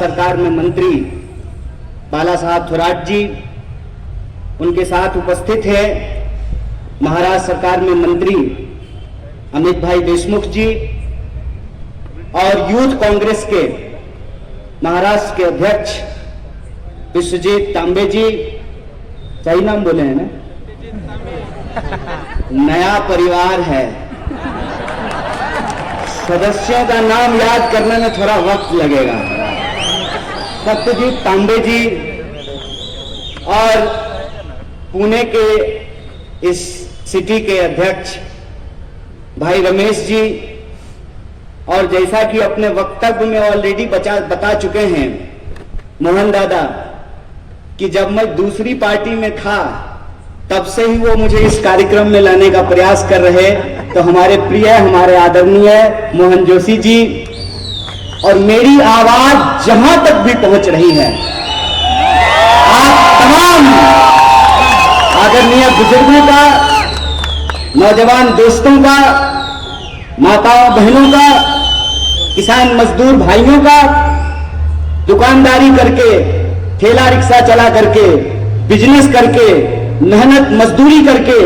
सरकार में मंत्री बाला साहब थोराट जी, उनके साथ उपस्थित है महाराष्ट्र सरकार में मंत्री अमित भाई देशमुख जी और यूथ कांग्रेस के महाराष्ट्र के अध्यक्ष विश्वजीत तांबे जी। सही नाम बोले हैं ना? नया परिवार है, सदस्यों का नाम याद करने में थोड़ा वक्त लगेगा। सत्यजीत तांबे जी और पुणे के इस सिटी के अध्यक्ष भाई रमेश जी, और जैसा कि अपने वक्तव्य में ऑलरेडी बता चुके हैं मोहन दादा कि जब मैं दूसरी पार्टी में था तब से ही वो मुझे इस कार्यक्रम में लाने का प्रयास कर रहे। तो हमारे प्रिय, हमारे आदरणीय मोहन जोशी जी, और मेरी आवाज जहां तक भी पहुंच रही है, आप तमाम आदरणीय बुजुर्गों का, नौजवान दोस्तों का, माताओं बहनों का, किसान मजदूर भाइयों का, दुकानदारी करके, ठेला रिक्शा चला करके, बिजनेस करके, मेहनत मजदूरी करके,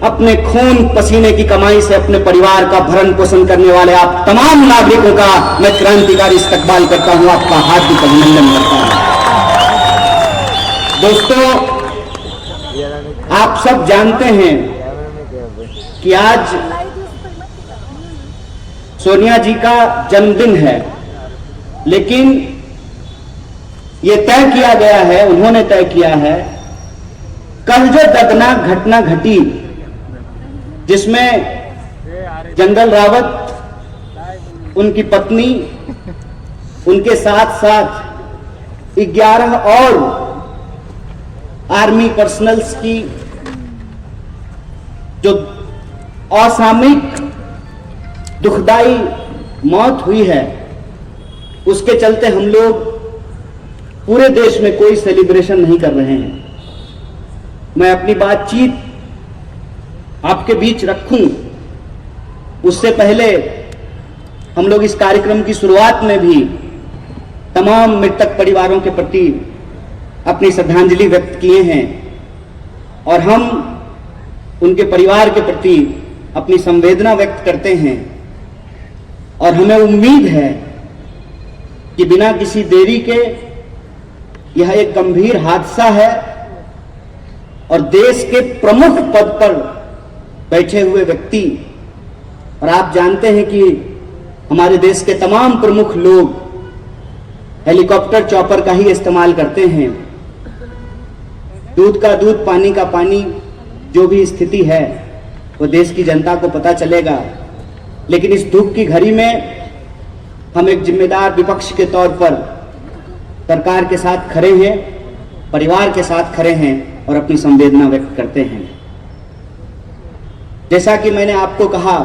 अपने खून पसीने की कमाई से अपने परिवार का भरण पोषण करने वाले आप तमाम नागरिकों का मैं क्रांतिकारी इस्तकबाल करता हूं, आपका हार्दिक अभिनंदन करता हूं। दोस्तों, आप सब जानते हैं कि आज सोनिया जी का जन्मदिन है, लेकिन यह तय किया गया है, उन्होंने तय किया है, कल जो दर्दनाक घटना घटी जिसमें जनरल रावत, उनकी पत्नी, उनके साथ साथ 11 और आर्मी पर्सनल्स की जो असामयिक दुखदाई मौत हुई है, उसके चलते हम लोग पूरे देश में कोई सेलिब्रेशन नहीं कर रहे हैं। मैं अपनी बातचीत आपके बीच रखूं उससे पहले हम लोग इस कार्यक्रम की शुरुआत में भी तमाम मृतक परिवारों के प्रति अपनी श्रद्धांजलि व्यक्त किए हैं, और हम उनके परिवार के प्रति अपनी संवेदना व्यक्त करते हैं। और हमें उम्मीद है कि बिना किसी देरी के यह एक गंभीर हादसा है, और देश के प्रमुख पद पर बैठे हुए व्यक्ति, और आप जानते हैं कि हमारे देश के तमाम प्रमुख लोग हेलीकॉप्टर चॉपर का ही इस्तेमाल करते हैं। दूध का दूध, पानी का पानी, जो भी स्थिति है वो देश की जनता को पता चलेगा। लेकिन इस दुख की घड़ी में हम एक जिम्मेदार विपक्ष के तौर पर सरकार के साथ खड़े हैं, परिवार के साथ खड़े हैं और अपनी संवेदना व्यक्त करते हैं। जैसा कि मैंने आपको कहा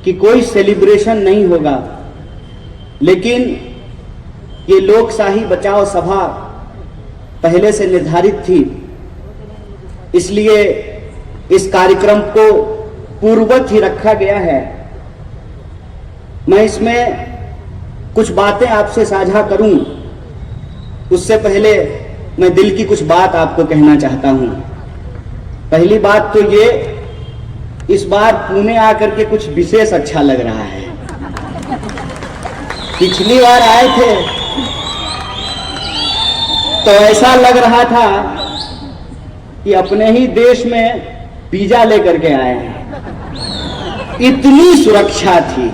कि कोई सेलिब्रेशन नहीं होगा, लेकिन ये लोकशाही बचाओ सभा पहले से निर्धारित थी, इसलिए इस कार्यक्रम को पूर्ववत ही रखा गया है। मैं इसमें कुछ बातें आपसे साझा करूं, उससे पहले मैं दिल की कुछ बात आपको कहना चाहता हूं। पहली बात तो ये, इस बार पुणे आकर के कुछ विशेष अच्छा लग रहा है। पिछली बार आए थे तो ऐसा लग रहा था कि अपने ही देश में वीजा लेकर के आए हैं, इतनी सुरक्षा थी।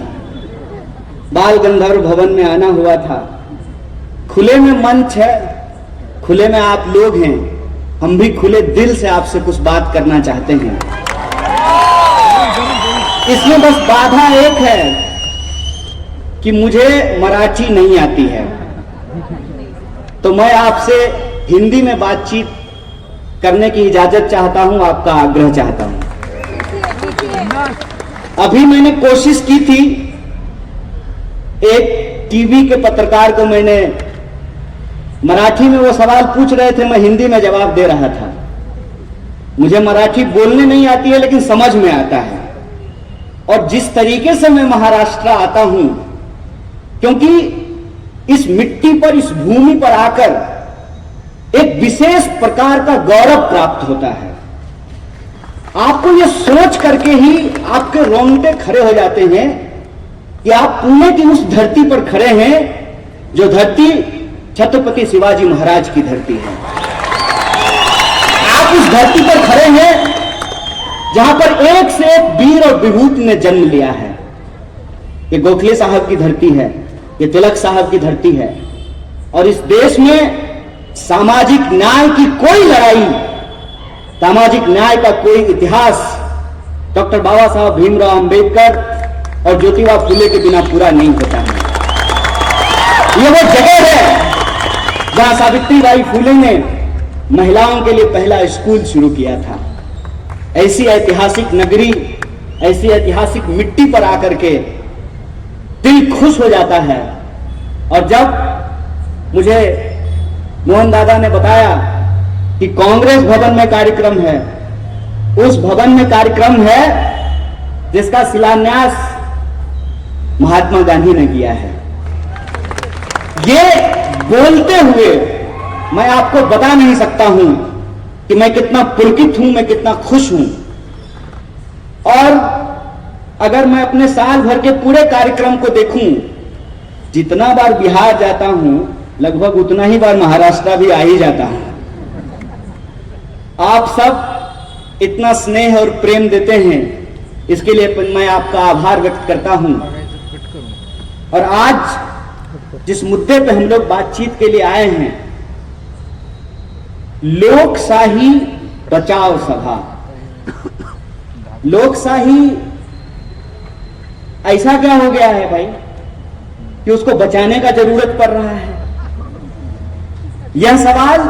बाल गंधर्व भवन में आना हुआ था, खुले में मंच है, खुले में आप लोग हैं, हम भी खुले दिल से आपसे कुछ बात करना चाहते हैं। इसमें बस बाधा एक है कि मुझे मराठी नहीं आती है, तो मैं आपसे हिंदी में बातचीत करने की इजाजत चाहता हूं, आपका आग्रह चाहता हूं। अभी मैंने कोशिश की थी, एक टीवी के पत्रकार को मैंने मराठी में वो सवाल पूछ रहे थे, मैं हिंदी में जवाब दे रहा था। मुझे मराठी बोलने नहीं आती है, लेकिन समझ में आता है। और जिस तरीके से मैं महाराष्ट्र आता हूं, क्योंकि इस मिट्टी पर, इस भूमि पर आकर एक विशेष प्रकार का गौरव प्राप्त होता है। आपको यह सोच करके ही आपके रोंगटे खड़े हो जाते हैं कि आप पुणे की उस धरती पर खड़े हैं जो धरती छत्रपति शिवाजी महाराज की धरती है। आप उस धरती पर खड़े हैं जहां पर एक से एक वीर और विभूति ने जन्म लिया है। ये गोखले साहब की धरती है, ये तिलक साहब की धरती है। और इस देश में सामाजिक न्याय की कोई लड़ाई, सामाजिक न्याय का कोई इतिहास डॉक्टर बाबा साहब भीमराव अंबेडकर और ज्योतिबा फुले के बिना पूरा नहीं होता है। ये वो जगह है जहां सावित्रीबाई फुले ने महिलाओं के लिए पहला स्कूल शुरू किया था। ऐसी ऐतिहासिक नगरी, ऐसी ऐतिहासिक मिट्टी पर आकर के दिल खुश हो जाता है। और जब मुझे मोहन दादा ने बताया कि कांग्रेस भवन में कार्यक्रम है, उस भवन में कार्यक्रम है जिसका शिलान्यास महात्मा गांधी ने किया है, ये बोलते हुए मैं आपको बता नहीं सकता हूं कि मैं कितना पुलकित हूं, मैं कितना खुश हूं। और अगर मैं अपने साल भर के पूरे कार्यक्रम को देखूं, जितना बार बिहार जाता हूं लगभग उतना ही बार महाराष्ट्र भी आ ही जाता हूं। आप सब इतना स्नेह और प्रेम देते हैं, इसके लिए मैं आपका आभार व्यक्त करता हूं। और आज जिस मुद्दे पे हम लोग बातचीत के लिए आए हैं, लोकशाही बचाओ सभा। लोकशाही ऐसा क्या हो गया है भाई कि उसको बचाने का जरूरत पड़ रहा है? यह सवाल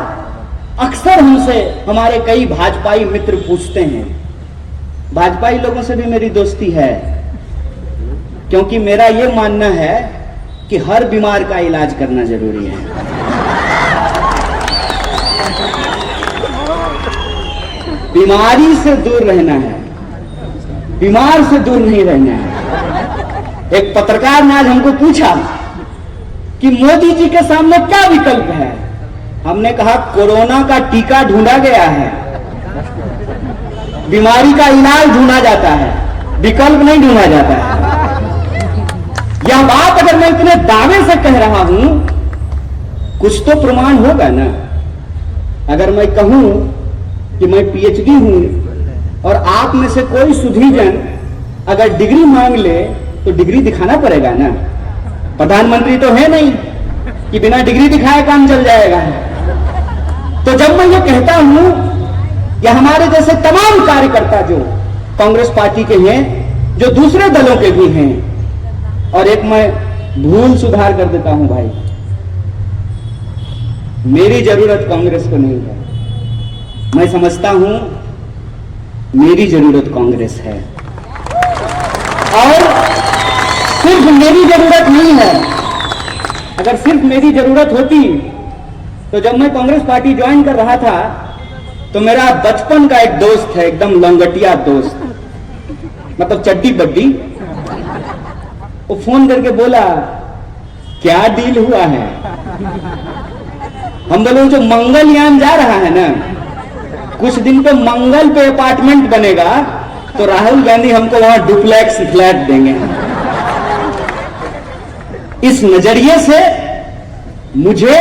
अक्सर हमसे हमारे कई भाजपाई मित्र पूछते हैं। भाजपाई लोगों से भी मेरी दोस्ती है, क्योंकि मेरा यह मानना है कि हर बीमार का इलाज करना जरूरी है। बीमारी से दूर रहना है, बीमार से दूर नहीं रहना है। एक पत्रकार ने आज हमको पूछा कि मोदी जी के सामने क्या विकल्प है। हमने कहा कोरोना का टीका ढूंढा गया है, बीमारी का इलाज ढूंढा जाता है, विकल्प नहीं ढूंढा जाता है। यह बात अगर मैं इतने दावे से कह रहा हूं, कुछ तो प्रमाण होगा ना। अगर मैं कहूं कि मैं पीएचडी हूं और आप में से कोई सुधीजन अगर डिग्री मांग ले तो डिग्री दिखाना पड़ेगा ना। प्रधानमंत्री तो है नहीं कि बिना डिग्री दिखाए काम चल जाएगा। तो जब मैं ये कहता हूं कि हमारे जैसे तमाम कार्यकर्ता जो कांग्रेस पार्टी के हैं, जो दूसरे दलों के भी हैं, और एक मैं भूल सुधार कर देता हूं भाई, मेरी जरूरत कांग्रेस को नहीं है। मैं समझता हूं मेरी जरूरत कांग्रेस है। और सिर्फ मेरी जरूरत नहीं है। अगर सिर्फ मेरी जरूरत होती तो जब मैं कांग्रेस पार्टी ज्वाइन कर रहा था तो मेरा बचपन का एक दोस्त है, एकदम लंगटिया दोस्त, मतलब चड्डी बड्डी, वो फोन करके बोला क्या डील हुआ है। हम बोले जो मंगलयान जा रहा है ना, कुछ दिन पे मंगल पे अपार्टमेंट बनेगा तो राहुल गांधी हमको वहां डुप्लेक्स फ्लैट देंगे। इस नजरिए से मुझे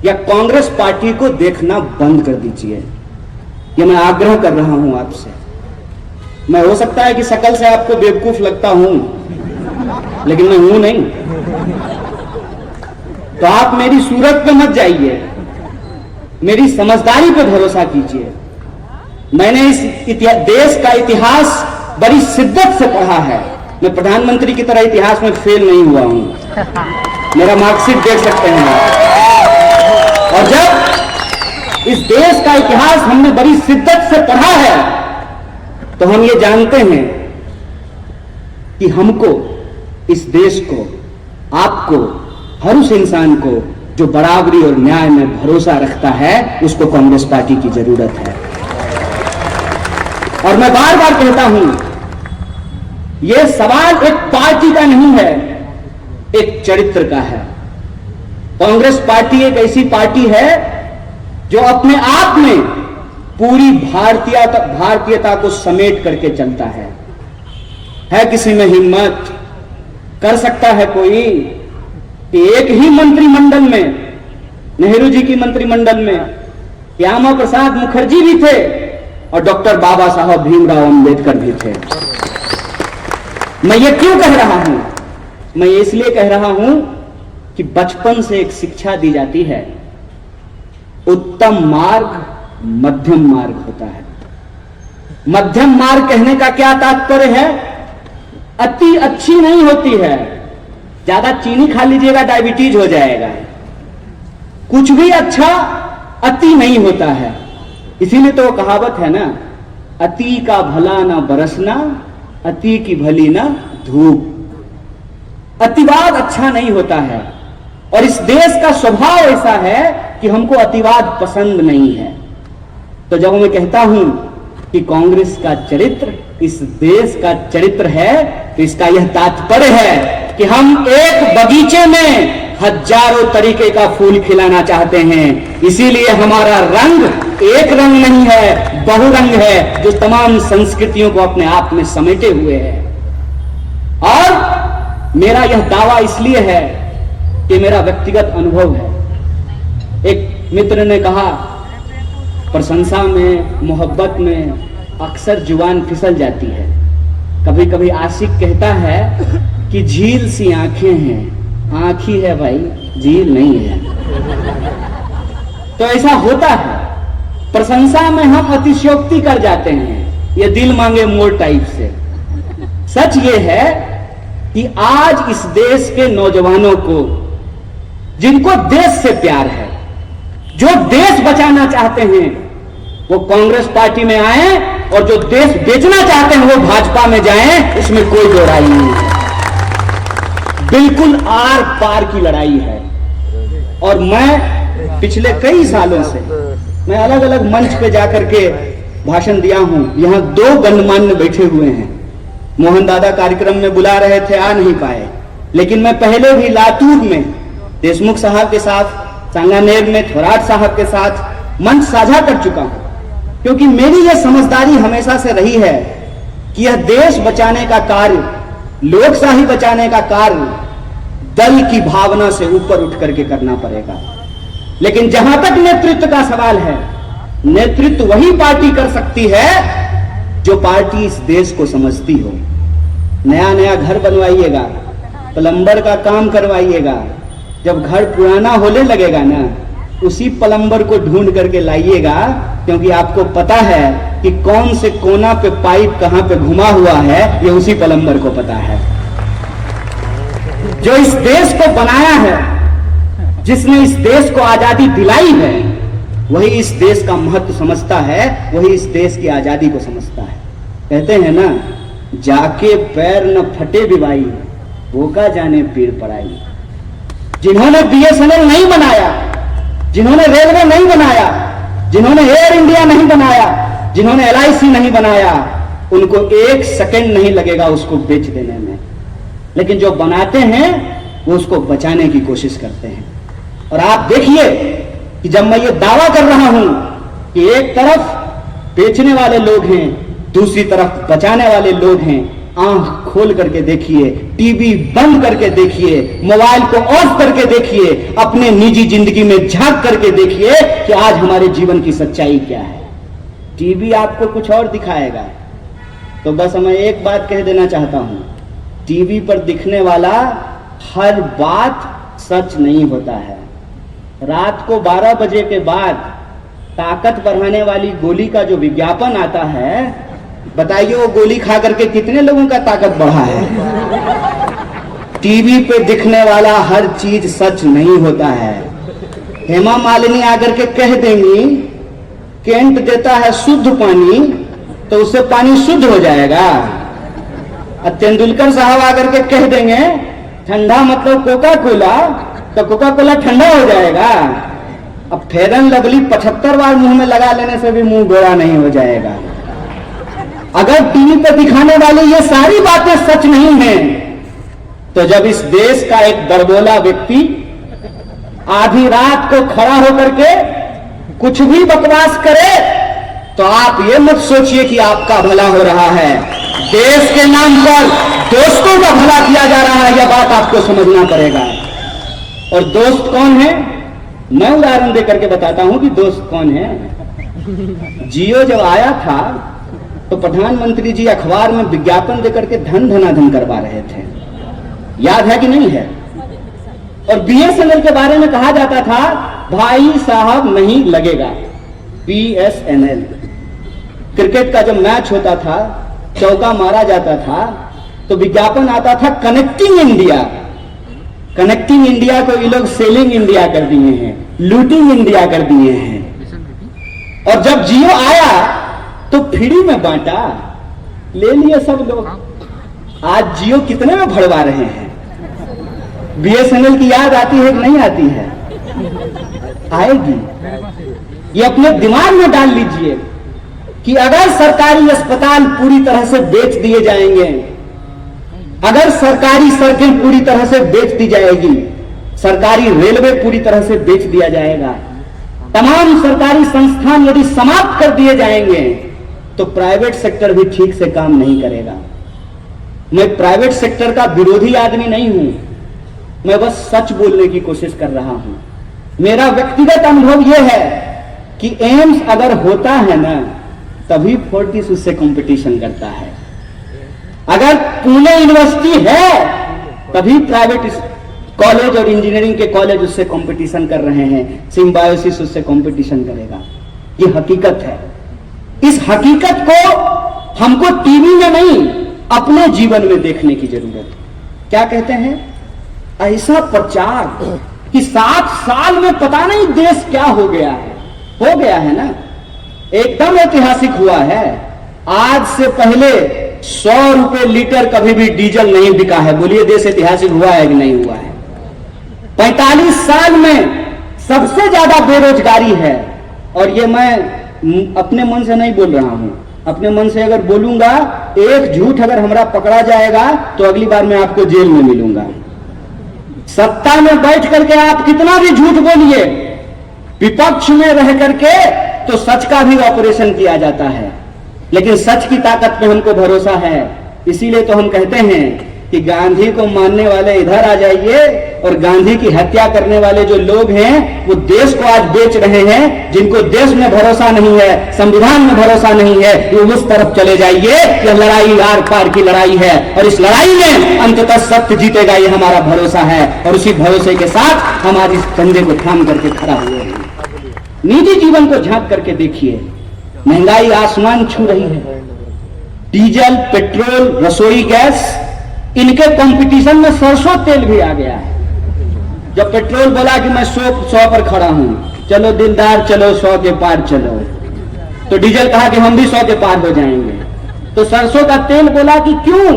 या कांग्रेस पार्टी को देखना बंद कर दीजिए, ये मैं आग्रह कर रहा हूं आपसे। मैं हो सकता है कि शक्ल से आपको बेवकूफ लगता हूं, लेकिन मैं हूं नहीं। तो आप मेरी सूरत पे मत जाइए, मेरी समझदारी पे भरोसा कीजिए। मैंने इस देश का इतिहास बड़ी शिद्दत से पढ़ा है। मैं प्रधानमंत्री की तरह इतिहास में फेल नहीं हुआ हूं, मेरा मार्कशीट देख सकते हैं आप। और जब इस देश का इतिहास हमने बड़ी शिद्दत से पढ़ा है तो हम ये जानते हैं कि हमको, इस देश को, आपको, हर उस इंसान को जो बराबरी और न्याय में भरोसा रखता है, उसको कांग्रेस पार्टी की जरूरत है। और मैं बार बार कहता हूं, यह सवाल एक पार्टी का नहीं है, एक चरित्र का है। कांग्रेस पार्टी एक ऐसी पार्टी है जो अपने आप में पूरी भारतीयता को समेट करके चलता है किसी में हिम्मत, कर सकता है कोई कि एक ही मंत्रिमंडल में, नेहरू जी की मंत्रिमंडल में श्यामा प्रसाद मुखर्जी भी थे और डॉक्टर बाबा साहब भीमराव अंबेडकर भी थे। मैं ये क्यों कह रहा हूं? मैं इसलिए कह रहा हूं कि बचपन से एक शिक्षा दी जाती है, उत्तम मार्ग मध्यम मार्ग होता है। मध्यम मार्ग कहने का क्या तात्पर्य है? अति अच्छी नहीं होती है, ज्यादा चीनी खा लीजिएगा डायबिटीज हो जाएगा। कुछ भी अच्छा अति नहीं होता है। इसीलिए तो वो कहावत है ना, अति का भला ना बरसना, अति की भली ना धूप। अतिवाद अच्छा नहीं होता है और इस देश का स्वभाव ऐसा है कि हमको अतिवाद पसंद नहीं है। तो जब मैं कहता हूं कि कांग्रेस का चरित्र इस देश का चरित्र है, तो इसका यह तात्पर्य है कि हम एक बगीचे में हजारों तरीके का फूल खिलाना चाहते हैं। इसीलिए हमारा रंग एक रंग नहीं है, बहुरंग है, जो तमाम संस्कृतियों को अपने आप में समेटे हुए है। और मेरा यह दावा इसलिए है कि मेरा व्यक्तिगत अनुभव है। एक मित्र ने कहा, प्रशंसा में, मोहब्बत में अक्सर जुबान फिसल जाती है। कभी कभी आशिक कहता है कि झील सी आंखें हैं। आंख ही है भाई, झील नहीं है। तो ऐसा होता है, प्रशंसा में हम अतिशयोक्ति कर जाते हैं, ये दिल मांगे मोर टाइप से। सच ये है कि आज इस देश के नौजवानों को, जिनको देश से प्यार है, जो देश बचाना चाहते हैं, वो कांग्रेस पार्टी में आए, और जो देश बेचना चाहते हैं वो भाजपा में जाएं, इसमें कोई दो राय नहीं है। बिल्कुल आर पार की लड़ाई है। और मैं पिछले कई सालों से मैं अलग अलग मंच पे जाकर के भाषण दिया हूं। यहां 2 गणमान्य बैठे हुए हैं। मोहन दादा कार्यक्रम में बुला रहे थे, आ नहीं पाए, लेकिन मैं पहले भी लातूर में देशमुख साहब के साथ, सांगानेर में थोराट साहब के साथ मंच साझा कर चुका हूं, क्योंकि मेरी यह समझदारी हमेशा से रही है कि यह देश बचाने का कार्य, लोकशाही बचाने का कार्य दल की भावना से ऊपर उठ करके करना पड़ेगा। लेकिन जहां तक नेतृत्व का सवाल है, नेतृत्व वही पार्टी कर सकती है जो पार्टी इस देश को समझती हो। नया नया घर बनवाइएगा, प्लम्बर का काम करवाइएगा, जब घर पुराना होने लगेगा ना, उसी प्लम्बर को ढूंढ करके लाइएगा, क्योंकि आपको पता है कि कौन से कोना पे पाइप कहां पे घुमा हुआ है, ये उसी प्लम्बर को पता है। जो इस देश को बनाया है, जिसने इस देश को आजादी दिलाई है, वही इस देश का महत्व समझता है, वही इस देश की आजादी को समझता है। कहते हैं ना, जाके पैर न फटे बिवाई, भूखा जाने पीड़ पड़ाई। जिन्होंने BSNL नहीं बनाया, जिन्होंने रेलवे नहीं बनाया, जिन्होंने एयर इंडिया नहीं बनाया, जिन्होंने LIC नहीं बनाया, उनको 1 सेकंड नहीं लगेगा उसको बेच देने में। लेकिन जो बनाते हैं वो उसको बचाने की कोशिश करते हैं। और आप देखिए कि जब मैं ये दावा कर रहा हूं कि एक तरफ बेचने वाले लोग हैं, दूसरी तरफ बचाने वाले लोग हैं, आंख खोल करके देखिए, टीवी बंद करके देखिए, मोबाइल को ऑफ करके देखिए, अपने निजी जिंदगी में झांक करके देखिए कि आज हमारे जीवन की सच्चाई क्या है। टीवी आपको कुछ और दिखाएगा। तो बस मैं एक बात कह देना चाहता हूं, टीवी पर दिखने वाला हर बात सच नहीं होता है। रात को 12 बजे के बाद ताकत बढ़ाने वाली गोली का जो विज्ञापन आता है, बताइए वो गोली खा करके कितने लोगों का ताकत बढ़ा है। टीवी पे दिखने वाला हर चीज सच नहीं होता है। हेमा मालिनी आकर के कह देंगी केंट देता है शुद्ध पानी, तो उससे पानी शुद्ध हो जाएगा। और तेंदुलकर साहब आकर के कह देंगे ठंडा मतलब कोका कोला, तो कोका कोला ठंडा हो जाएगा। अब फेयर एंड लवली 75 बार मुंह में लगा लेने से भी मुंह गोरा नहीं हो जाएगा। अगर टीवी पर दिखाने वाली ये सारी बातें सच नहीं हैं, तो जब इस देश का एक दरबोला व्यक्ति आधी रात को खड़ा होकर के कुछ भी बकवास करे तो आप ये मत सोचिए कि आपका भला हो रहा है। देश के नाम पर दोस्तों का भला किया जा रहा है, यह बात आपको समझना पड़ेगा। और दोस्त कौन है, मैं उदाहरण देकर के बताता हूं कि दोस्त कौन है। जियो जब आया था तो प्रधानमंत्री जी अखबार में विज्ञापन देकर के धन धनाधन करवा रहे थे, याद है कि नहीं है। और बीएसएनएल के बारे में कहा जाता था भाई साहब नहीं लगेगा। बीएसएनएल क्रिकेट का जब मैच होता था, चौका मारा जाता था तो विज्ञापन आता था कनेक्टिंग इंडिया। कनेक्टिंग इंडिया को ये लोग सेलिंग इंडिया कर दिए हैं, लूटिंग इंडिया कर दिए हैं। और जब जियो आया तो फ्री में बांटा, ले लिए सब लोग। आज जियो कितने में भरवा रहे हैं। बीएसएनएल की याद आती है कि नहीं आती है? आएगी। ये अपने दिमाग में डाल लीजिए कि अगर सरकारी अस्पताल पूरी तरह से बेच दिए जाएंगे, अगर सरकारी सड़कें पूरी तरह से बेच दी जाएगी, सरकारी रेलवे पूरी तरह से बेच दिया जाएगा, तमाम सरकारी संस्थान यदि समाप्त कर दिए जाएंगे तो प्राइवेट सेक्टर भी ठीक से काम नहीं करेगा। मैं प्राइवेट सेक्टर का विरोधी आदमी नहीं हूं, मैं बस सच बोलने की कोशिश कर रहा हूं। मेरा व्यक्तिगत अनुभव यह है कि एम्स अगर होता है ना तभी फोर्टिस उससे कंपटीशन करता है। अगर पुणे यूनिवर्सिटी है तभी प्राइवेट कॉलेज और इंजीनियरिंग के कॉलेज उससे कंपटीशन कर रहे हैं, सिम्बायोसिस उससे कंपटीशन करेगा। ये हकीकत है। इस हकीकत को हमको टीवी में नहीं अपने जीवन में देखने की जरूरत है। क्या कहते हैं, ऐसा प्रचार कि 7 साल में पता नहीं देश क्या हो गया है ना, एकदम ऐतिहासिक हुआ है। आज से पहले 100 रुपए लीटर कभी भी डीजल नहीं बिका है। बोलिए देश ऐतिहासिक हुआ है कि नहीं हुआ है? 45 साल में सबसे ज्यादा बेरोजगारी है। और ये मैं अपने मन से नहीं बोल रहा हूं, अपने मन से अगर बोलूंगा, एक झूठ अगर हमारा पकड़ा जाएगा तो अगली बार मैं आपको जेल में मिलूंगा। सत्ता में बैठ करके आप कितना भी झूठ बोलिए, विपक्ष में रह करके तो सच का भी ऑपरेशन किया जाता है, लेकिन सच की ताकत पे हमको भरोसा है। इसीलिए तो हम कहते हैं कि गांधी को मानने वाले इधर आ जाइए, और गांधी की हत्या करने वाले जो लोग हैं वो देश को आज बेच रहे हैं। जिनको देश में भरोसा नहीं है, संविधान में भरोसा नहीं है, वो उस तरफ चले जाइए। यह लड़ाई आर पार की लड़ाई है और इस लड़ाई में अंततः सत्य जीतेगा, ये हमारा भरोसा है। और उसी भरोसे के साथ हम आज इस कंधे को थाम करके खड़ा हुए हैं। निजी जीवन को झांक करके देखिए, महंगाई आसमान छू रही है। डीजल, पेट्रोल, रसोई गैस, इनके कंपटीशन में सरसों तेल भी आ गया है। जब पेट्रोल बोला कि मैं 100 पर खड़ा हूं, चलो दिलदार चलो 100 के पार चलो, तो डीजल कहा कि हम भी 100 के पार हो जाएंगे। तो सरसों का तेल बोला कि क्यों,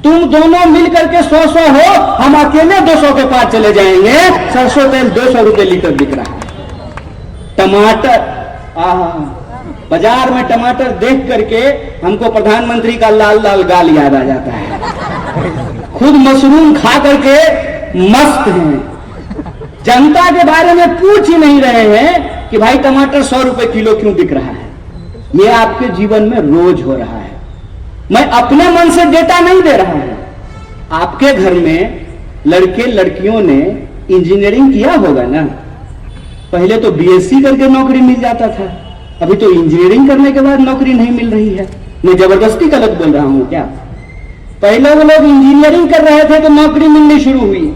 तुम दोनों मिलकर के 100 हो, हम अकेले 200 के पार चले जाएंगे। सरसों तेल 200 रुपए लीटर बिक रहा है। टमाटर, बाजार में टमाटर देख करके हमको प्रधानमंत्री का लाल लाल गाल याद आ जाता है। खुद मशरूम खा करके मस्त हैं, जनता के बारे में पूछ ही नहीं रहे हैं कि भाई टमाटर 100 रुपए किलो क्यों बिक रहा है। यह आपके जीवन में रोज हो रहा है। मैं अपने मन से डेटा नहीं दे रहा हूं। आपके घर में लड़के लड़कियों ने इंजीनियरिंग किया होगा ना। पहले तो बीएससी करके नौकरी मिल जाता था, अभी तो इंजीनियरिंग करने के बाद नौकरी नहीं मिल रही है। मैं जबरदस्ती गलत बोल रहा हूं क्या? पहले वो लोग इंजीनियरिंग कर रहे थे तो नौकरी मिलनी शुरू हुई।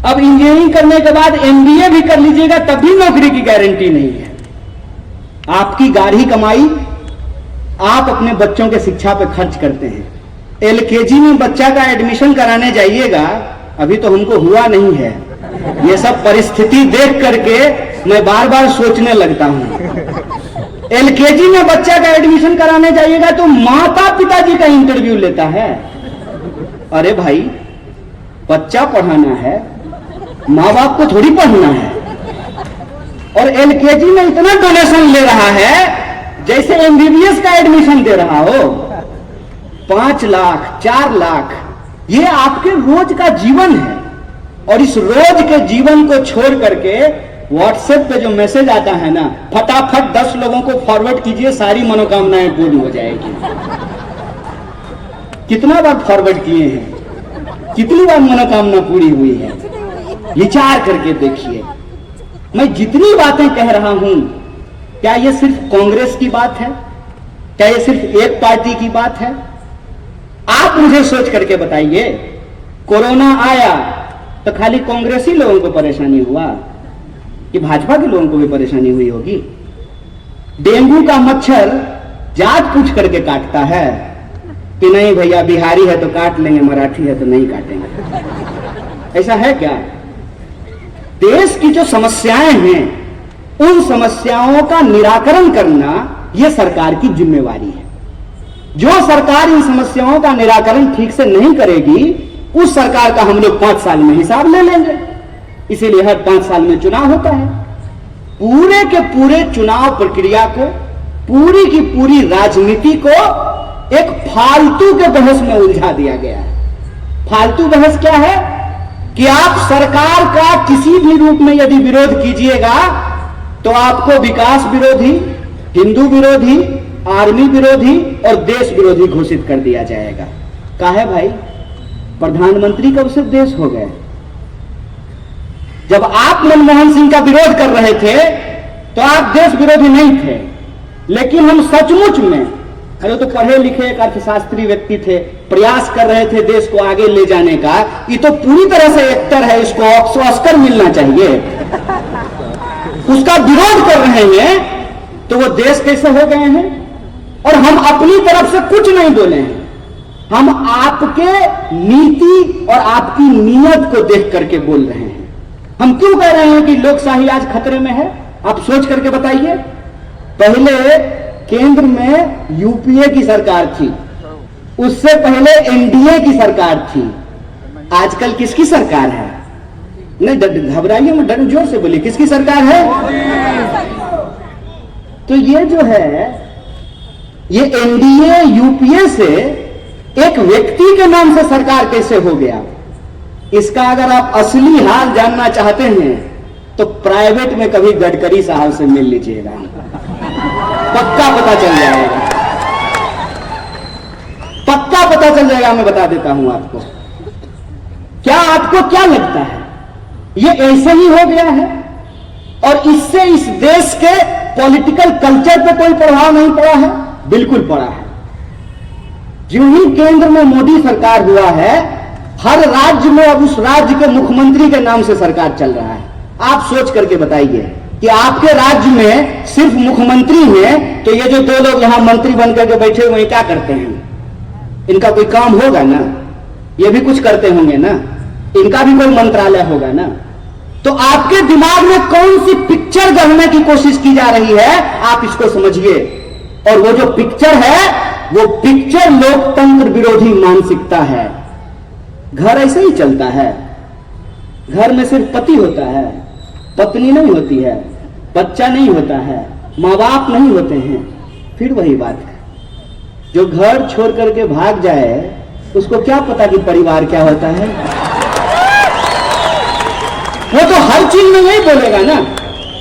अब इंजीनियरिंग करने के बाद एमबीए भी कर लीजिएगा तब भी नौकरी की गारंटी नहीं है। आपकी गाढ़ी कमाई आप अपने बच्चों के शिक्षा पे खर्च करते हैं। एलकेजी में बच्चा का एडमिशन कराने जाइएगा, अभी तो हमको हुआ नहीं है। ये सब परिस्थिति देख करके मैं बार बार सोचने लगता हूं। एलकेजी में बच्चा का एडमिशन कराने जाइएगा तो माता पिताजी का इंटरव्यू लेता है। अरे भाई, बच्चा पढ़ाना है, माँ बाप को थोड़ी पढ़ना है। और एलकेजी में इतना डोनेशन ले रहा है जैसे एमबीबीएस का एडमिशन दे रहा हो। 5 लाख 4 लाख, ये आपके रोज का जीवन है। और इस रोज के जीवन को छोड़ करके व्हाट्सएप पे जो मैसेज आता है ना, फटाफट 10 लोगों को फॉरवर्ड कीजिए, सारी मनोकामनाएं पूर्ण हो जाएगी। कितना बार फॉरवर्ड किए हैं, कितनी बार मनोकामना पूरी हुई है, विचार करके देखिए। मैं जितनी बातें कह रहा हूं, क्या ये सिर्फ कांग्रेस की बात है? क्या ये सिर्फ एक पार्टी की बात है? आप मुझे सोच करके बताइए, कोरोना आया तो खाली कांग्रेसी लोगों को परेशानी हुआ कि भाजपा के लोगों को भी परेशानी हुई होगी? डेंगू का मच्छर जात पूछ करके काटता है कि नहीं भैया बिहारी है तो काट लेंगे, मराठी है तो नहीं काटेंगे। ऐसा है क्या? देश की जो समस्याएं हैं, उन समस्याओं का निराकरण करना यह सरकार की जिम्मेवारी है। जो सरकार इन समस्याओं का निराकरण ठीक से नहीं करेगी, उस सरकार का हम लोग 5 साल में हिसाब ले लेंगे। इसीलिए हर 5 साल में चुनाव होता है। पूरे के पूरे चुनाव प्रक्रिया को, पूरी की पूरी राजनीति को एक फालतू के बहस में उलझा दिया गया है। फालतू बहस क्या है कि आप सरकार का किसी भी रूप में यदि विरोध कीजिएगा तो आपको विकास विरोधी, हिंदू विरोधी, आर्मी विरोधी और देश विरोधी घोषित कर दिया जाएगा। काहे भाई? प्रधानमंत्री कब से देश हो गए? जब आप मनमोहन सिंह का विरोध कर रहे थे तो आप देश विरोधी नहीं थे, लेकिन हम सचमुच में, अरे तो पढ़े लिखे एक अर्थशास्त्री व्यक्ति थे, प्रयास कर रहे थे देश को आगे ले जाने का। ये तो पूरी तरह से एक्टर है, इसको ऑस्कर मिलना चाहिए। उसका विरोध कर रहे हैं तो वो देश कैसे हो गए हैं? और हम अपनी तरफ से कुछ नहीं बोले हैं, हम आपके नीति और आपकी नीयत को देख करके बोल रहे हैं। हम क्यों कह रहे हैं कि लोकशाही आज खतरे में है? आप सोच करके बताइए। पहले केंद्र में यूपीए की सरकार थी, उससे पहले एनडीए की सरकार थी, आजकल किसकी सरकार है? नहीं घबराइए मत, डर जोर से बोलिए, किसकी सरकार है? तो ये जो है, ये एनडीए यूपीए से एक व्यक्ति के नाम से सरकार कैसे हो गया? इसका अगर आप असली हाल जानना चाहते हैं तो प्राइवेट में कभी गडकरी साहब से मिल लीजिएगा, पक्का पता चल जाएगा, पक्का पता चल जाएगा। मैं बता देता हूं आपको। क्या आपको क्या लगता है ये ऐसे ही हो गया है और इससे इस देश के पॉलिटिकल कल्चर पे कोई प्रभाव नहीं पड़ा है? बिल्कुल पड़ा है। जो ही केंद्र में मोदी सरकार हुआ है, हर राज्य में अब उस राज्य के मुख्यमंत्री के नाम से सरकार चल रहा है। आप सोच करके बताइए कि आपके राज्य में सिर्फ मुख्यमंत्री हैं, तो ये जो 2 लोग यहां मंत्री बनकर के बैठे हुए क्या करते हैं? इनका कोई काम होगा ना? ये भी कुछ करते होंगे ना? इनका भी कोई मंत्रालय होगा ना? तो आपके दिमाग में कौन सी पिक्चर गढ़ने की कोशिश की जा रही है, आप इसको समझिए। और वो जो पिक्चर है, वो पिक्चर लोकतंत्र विरोधी मानसिकता है। घर ऐसे ही चलता है। घर में सिर्फ पति होता है, पत्नी नहीं होती है, बच्चा नहीं होता है, माँ बाप नहीं होते हैं। फिर वही बात है, जो घर छोड़ करके भाग जाए उसको क्या पता कि परिवार क्या होता है? वो तो हर चीज में यही बोलेगा ना,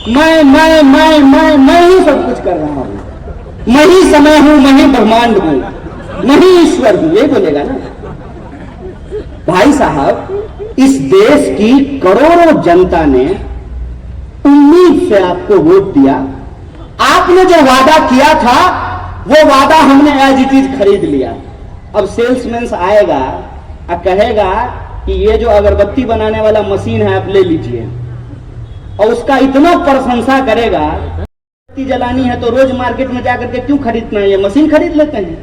मैं ही सब कुछ कर रहा हूं, मैं ही समय हूं, मैं ही ब्रह्मांड हूं, मैं ही ईश्वर हूं, यही बोलेगा ना। भाई साहब, इस देश की करोड़ों जनता ने उम्मीद से आपको वोट दिया। आपने जो वादा किया था वो वादा हमने एज इट इज खरीद लिया। अब सेल्समैन आएगा और कहेगा कि ये जो अगरबत्ती बनाने वाला मशीन है आप ले लीजिए, और उसका इतना प्रशंसा करेगा। अगरबत्ती जलानी है तो रोज मार्केट में जाकर के क्यों खरीदना है, ये मशीन खरीद लेते हैं।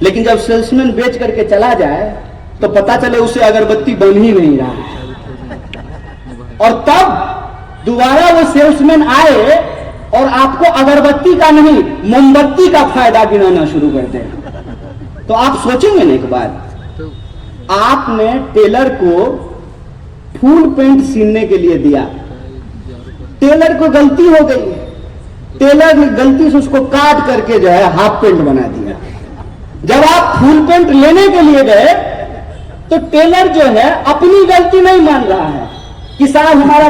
लेकिन जब सेल्समैन बेच करके चला जाए तो पता चले उसे अगरबत्ती बन ही नहीं रहा है, और तब दोबारा वो सेल्समैन आए और आपको अगरबत्ती का नहीं मोमबत्ती का फायदा गिनाना शुरू कर दे। तो आप सोचेंगे ना एक बार, आपने टेलर को फुल पेंट सीने के लिए दिया, टेलर को गलती हो गई, टेलर ने गलती से उसको काट करके जो है हाफ पेंट बना दिया। जब आप फुल पेंट लेने के लिए गए तो टेलर जो है अपनी गलती नहीं मान रहा है कि साहब हमारा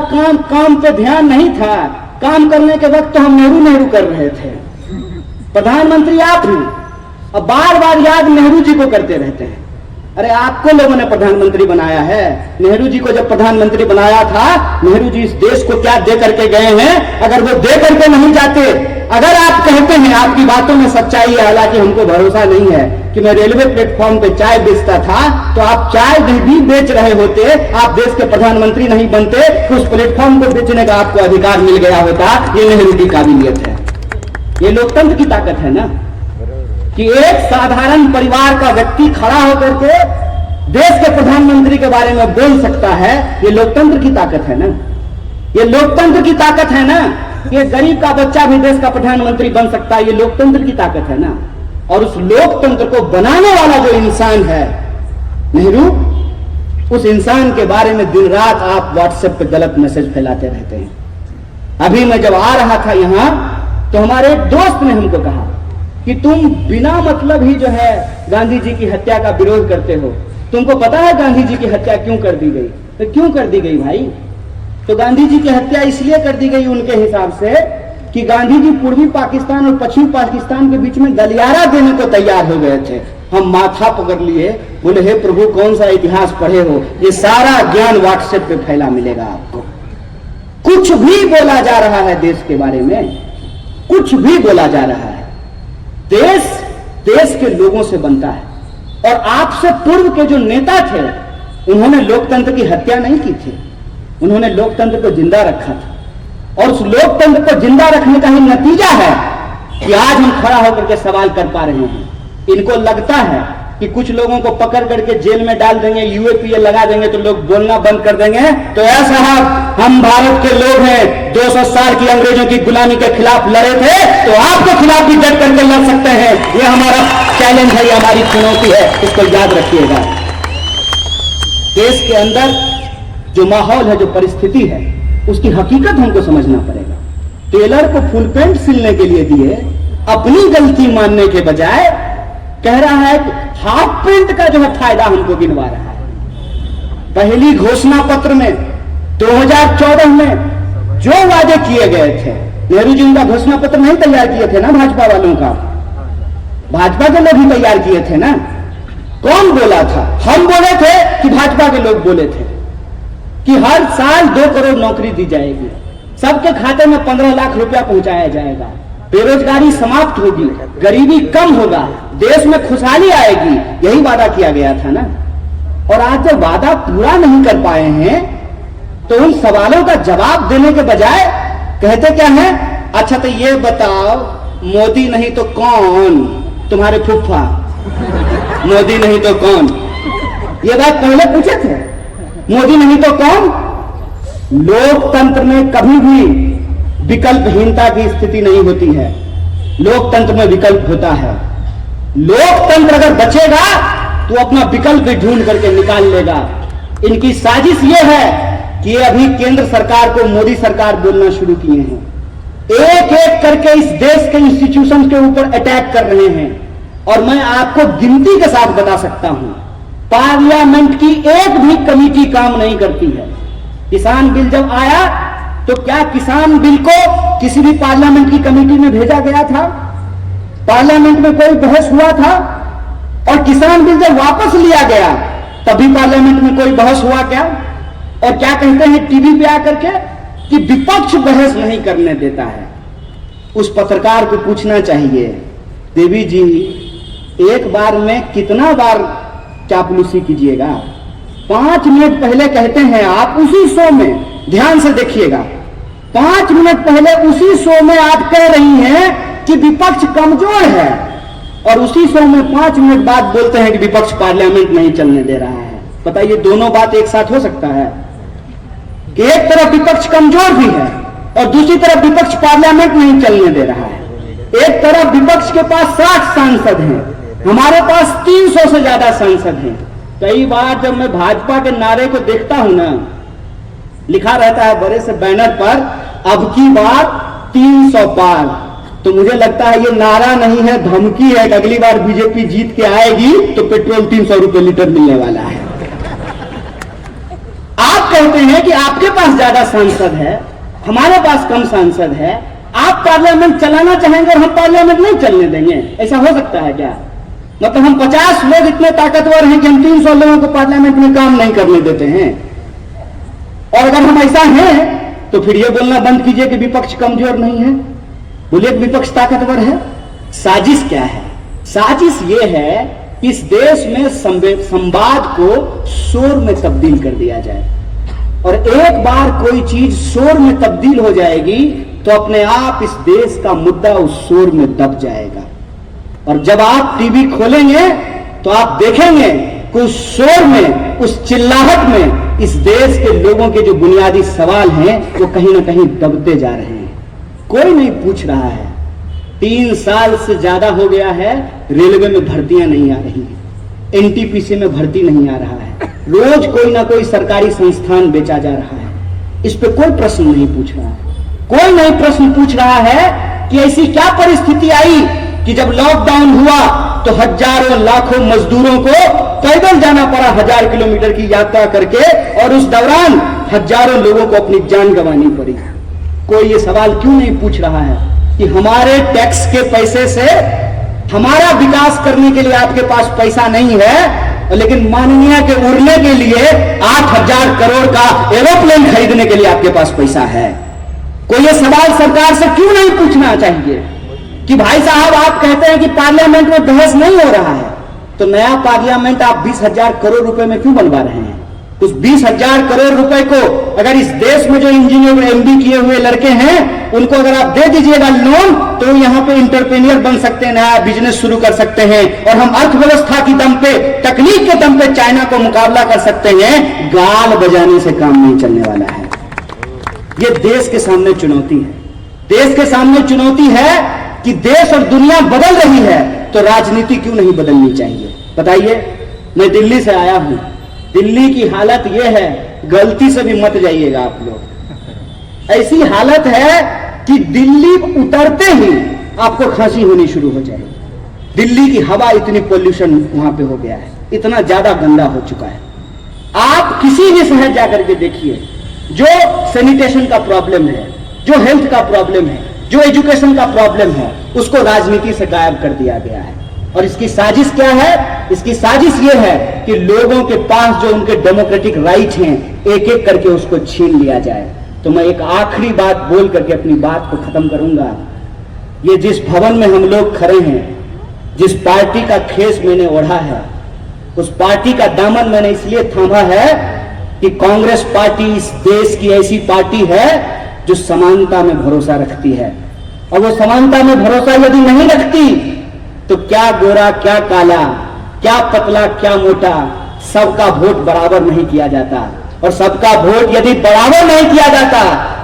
काम पे ध्यान नहीं था, काम करने के वक्त तो हम नेहरू कर रहे थे। प्रधानमंत्री आप ही अब बार बार याद नेहरू जी को करते रहते हैं। अरे आपको लोगों ने प्रधानमंत्री बनाया है। नेहरू जी को जब प्रधानमंत्री बनाया था, नेहरू जी इस देश को क्या दे करके गए हैं? अगर वो दे करके नहीं जाते, अगर आप कहते हैं, आपकी बातों में सच्चाई है, हालांकि हमको भरोसा नहीं है कि मैं रेलवे प्लेटफॉर्म पे चाय बेचता था, तो आप चाय भी बेच रहे होते, आप देश के प्रधानमंत्री नहीं बनते, तो उस प्लेटफॉर्म को बेचने का आपको अधिकार मिल गया होता। ये नेहरू की काबिलियत है, ये लोकतंत्र की ताकत है ना, कि एक साधारण परिवार का व्यक्ति खड़ा होकर के देश के प्रधानमंत्री के बारे में बोल सकता है। ये लोकतंत्र की ताकत है ना, ये लोकतंत्र की ताकत है ना। ये गरीब का बच्चा भी देश का प्रधानमंत्री बन सकता है, ये लोकतंत्र की ताकत है ना। और उस लोकतंत्र को बनाने वाला जो इंसान है नेहरू, उस इंसान के बारे में दिन रात आप व्हाट्सएप पे गलत मैसेज फैलाते रहते हैं। अभी मैं जब आ रहा था यहां, तो हमारे एक दोस्त ने हमको कहा कि तुम बिना मतलब ही जो है गांधी जी की हत्या का विरोध करते हो। तुमको पता है गांधी जी की हत्या क्यों कर दी गई? तो क्यों कर दी गई भाई? तो गांधी जी की हत्या इसलिए कर दी गई उनके हिसाब से कि गांधी जी पूर्वी पाकिस्तान और पश्चिमी पाकिस्तान के बीच में गलियारा देने को तैयार हो गए थे। हम माथा पकड़ लिए, बोले हे प्रभु कौन सा इतिहास पढ़े हो? ये सारा ज्ञान व्हाट्सएप पे फैला मिलेगा आपको। कुछ भी बोला जा रहा है देश के बारे में, कुछ भी बोला जा रहा है। देश के लोगों से बनता है। और आपसे पूर्व के जो नेता थे, उन्होंने लोकतंत्र की हत्या नहीं की थी, उन्होंने लोकतंत्र को जिंदा रखा था। और उस लोकतंत्र को जिंदा रखने का ही नतीजा है कि आज हम खड़ा होकर के सवाल कर पा रहे हैं। इनको लगता है कि कुछ लोगों को पकड़ करके जेल में डाल देंगे, यूएपीए लगा देंगे तो लोग बोलना बंद कर देंगे। तो ऐसा हम भारत के लोग हैं, 200 साल की अंग्रेजों की गुलामी के खिलाफ लड़े थे, तो आपके खिलाफ भी डट करके लड़ सकते हैं। ये हमारा चैलेंज है, ये हमारी चुनौती है, इसको याद रखिएगा। देश के अंदर जो माहौल है, जो परिस्थिति है, उसकी हकीकत हमको समझना पड़ेगा। टेलर को फुल पैंट सिलने के लिए दिए, अपनी गलती मानने के बजाय कह रहा है कि हाफ पैंट का जो है फायदा हमको गिनवा रहा है। पहली घोषणा पत्र में 2014 में जो वादे किए गए थे, नेहरू जी उनका घोषणा पत्र नहीं तैयार किए थे ना, भाजपा वालों का, भाजपा के लोग ही तैयार किए थे ना। कौन बोला था? हम बोले थे कि भाजपा के लोग बोले थे कि हर साल 2 करोड़ नौकरी दी जाएगी, सबके खाते में 15 लाख रुपया पहुंचाया जाएगा, बेरोजगारी समाप्त होगी, गरीबी कम होगा, देश में खुशहाली आएगी। यही वादा किया गया था ना। और आज जब वादा पूरा नहीं कर पाए हैं, तो उन सवालों का जवाब देने के बजाय कहते क्या है? अच्छा तो ये बताओ, मोदी नहीं तो कौन? तुम्हारे फुफ्फा मोदी नहीं तो कौन? ये बात पहले पूछे थे, मोदी नहीं तो कौन? लोकतंत्र में कभी भी विकल्पहीनता की स्थिति नहीं होती है, लोकतंत्र में विकल्प होता है। लोकतंत्र अगर बचेगा तो अपना विकल्प भी ढूंढ करके निकाल लेगा। इनकी साजिश यह है कि ये अभी केंद्र सरकार को मोदी सरकार बोलना शुरू किए हैं, एक एक करके इस देश के इंस्टीट्यूशन के ऊपर अटैक कर रहे हैं। और मैं आपको गिनती के साथ बता सकता हूं, पार्लियामेंट की एक भी कमेटी काम नहीं करती है। किसान बिल जब आया तो क्या किसान बिल को किसी भी पार्लियामेंट की कमेटी में भेजा गया था? पार्लियामेंट में कोई बहस हुआ था? और किसान बिल जब वापस लिया गया तभी पार्लियामेंट में कोई बहस हुआ क्या? और क्या कहते हैं टीवी पे आकर के कि विपक्ष बहस नहीं करने देता है। उस पत्रकार को पूछना चाहिए, देवी जी एक बार में कितना बार चापलूसी कीजिएगा? 5 मिनट पहले कहते हैं आप उसी शो में, ध्यान से देखिएगा, 5 मिनट पहले उसी शो में आप कह रही हैं कि विपक्ष कमजोर है, और उसी शो में 5 मिनट बाद बोलते हैं कि विपक्ष पार्लियामेंट नहीं चलने दे रहा है। बताइए दोनों बात एक साथ हो सकता है कि एक तरफ विपक्ष कमजोर भी है और दूसरी तरफ विपक्ष पार्लियामेंट नहीं चलने दे रहा है? एक तरफ विपक्ष के पास 60 सांसद हैं, हमारे पास 300 से ज्यादा सांसद हैं। कई बार जब मैं भाजपा के नारे को देखता हूं ना, लिखा रहता है बड़े से बैनर पर अब की बार 300 पार, तो मुझे लगता है ये नारा नहीं है, धमकी है कि अगली बार बीजेपी जीत के आएगी तो पेट्रोल 300 रुपए लीटर मिलने वाला है। बोलते हैं कि आपके पास ज्यादा सांसद है, हमारे पास कम सांसद है, आप पार्लियामेंट चलाना चाहेंगे और हम पार्लियामेंट नहीं चलने देंगे, ऐसा हो सकता है क्या? मतलब हम 50 लोग इतने ताकतवर हैं कि हम 300 लोगों को पार्लियामेंट में काम नहीं करने देते हैं। और अगर हम ऐसा हैं तो फिर यह बोलना बंद कीजिए कि विपक्ष कमजोर नहीं है, बोलिए विपक्ष ताकतवर है। साजिश क्या है? साजिश यह है कि इस देश में संवाद को शोर में तब्दील कर दिया जाए, और एक बार कोई चीज शोर में तब्दील हो जाएगी तो अपने आप इस देश का मुद्दा उस शोर में दब जाएगा। और जब आप टीवी खोलेंगे तो आप देखेंगे कि उस शोर में, उस चिल्लाहट में इस देश के लोगों के जो बुनियादी सवाल हैं वो कहीं ना कहीं दबते जा रहे हैं। कोई नहीं पूछ रहा है। 3 साल से ज्यादा हो गया है, रेलवे में भर्तियां नहीं आ रही हैं, एनटीपीसी में भर्ती नहीं आ रहा है, रोज कोई ना कोई सरकारी संस्थान बेचा जा रहा है। इस पे कोई प्रश्न नहीं पूछ रहा है। कोई नहीं प्रश्न पूछ रहा है कि ऐसी क्या परिस्थिति आई कि जब लॉकडाउन हुआ तो हजारों लाखों मजदूरों को पैदल जाना पड़ा 1000 किलोमीटर की यात्रा करके, और उस दौरान हजारों लोगों को अपनी जान गंवानी पड़ी। कोई ये सवाल क्यों नहीं पूछ रहा है कि हमारे टैक्स के पैसे से हमारा विकास करने के लिए आपके पास पैसा नहीं है, लेकिन माननीय के उड़ने के लिए 8000 करोड़ का एरोप्लेन खरीदने के लिए आपके पास पैसा है। कोई ये सवाल सरकार से क्यों नहीं पूछना चाहिए कि भाई साहब आप कहते हैं कि पार्लियामेंट में बहस नहीं हो रहा है, तो नया पार्लियामेंट आप 20,000 करोड़ रुपए में क्यों बनवा रहे हैं? उस 20,000 करोड़ रुपए को अगर इस देश में जो इंजीनियर एमबी किए हुए लड़के हैं उनको अगर आप दे दीजिएगा लोन, तो यहां पे इंटरप्रेन्योर बन सकते हैं, नया बिजनेस शुरू कर सकते हैं, और हम अर्थव्यवस्था की दम पे, तकनीक के दम पे चाइना को मुकाबला कर सकते हैं। गाल बजाने से काम नहीं चलने वाला है। ये देश के सामने चुनौती है। देश के सामने चुनौती है कि देश और दुनिया बदल रही है तो राजनीति क्यों नहीं बदलनी चाहिए? बताइए। मैं दिल्ली से आया हूं। दिल्ली की हालत यह है, गलती से भी मत जाइएगा आप लोग। ऐसी हालत है कि दिल्ली उतरते ही आपको खांसी होनी शुरू हो जाएगी। दिल्ली की हवा इतनी पोल्यूशन वहां पे हो गया है, इतना ज्यादा गंदा हो चुका है। आप किसी भी शहर जाकर के देखिए, जो सैनिटेशन का प्रॉब्लम है, जो हेल्थ का प्रॉब्लम है, जो एजुकेशन का प्रॉब्लम है, उसको राजनीति से गायब कर दिया गया है। और इसकी साजिश क्या है? इसकी साजिश यह है कि लोगों के पास जो उनके डेमोक्रेटिक राइट हैं, एक एक करके उसको छीन लिया जाए। तो मैं एक आखिरी बात बोल करके अपनी बात को खत्म करूंगा। ये जिस भवन में हम लोग खड़े हैं, जिस पार्टी का खेस मैंने ओढ़ा है, उस पार्टी का दामन मैंने इसलिए थामा है कि कांग्रेस पार्टी इस देश की ऐसी पार्टी है जो समानता में भरोसा रखती है। और वो समानता में भरोसा यदि नहीं रखती तो क्या गोरा क्या काला, क्या पतला क्या मोटा, सबका वोट बराबर नहीं किया जाता। और सबका वोट यदि बराबर नहीं किया जाता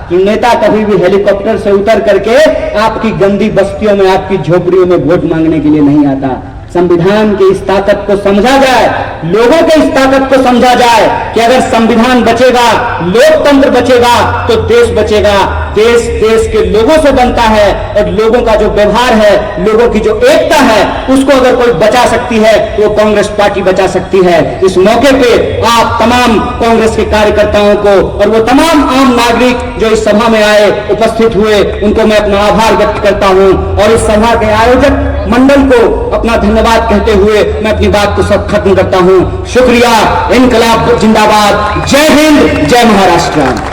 कि नेता कभी भी हेलीकॉप्टर से उतर करके आपकी गंदी बस्तियों में, आपकी झोपड़ियों में वोट मांगने के लिए नहीं आता। संविधान की इस ताकत को समझा जाए, लोगों के इस ताकत को समझा जाए कि अगर संविधान बचेगा, लोकतंत्र बचेगा तो देश बचेगा। देश देश के लोगों से बनता है, और लोगों का जो व्यवहार है, लोगों की जो एकता है, उसको अगर कोई बचा सकती है तो वो कांग्रेस पार्टी बचा सकती है। इस मौके पे आप तमाम कांग्रेस के कार्यकर्ताओं को और वो तमाम आम नागरिक जो इस सभा में आए, उपस्थित हुए, उनको मैं अपना आभार व्यक्त करता हूं। और इस सभा के आयोजक मंडल को अपना धन्यवाद कहते हुए मैं अपनी बात को सब खत्म करता हूं। शुक्रिया। इनकलाब जिंदाबाद। जय हिंद, जय महाराष्ट्र।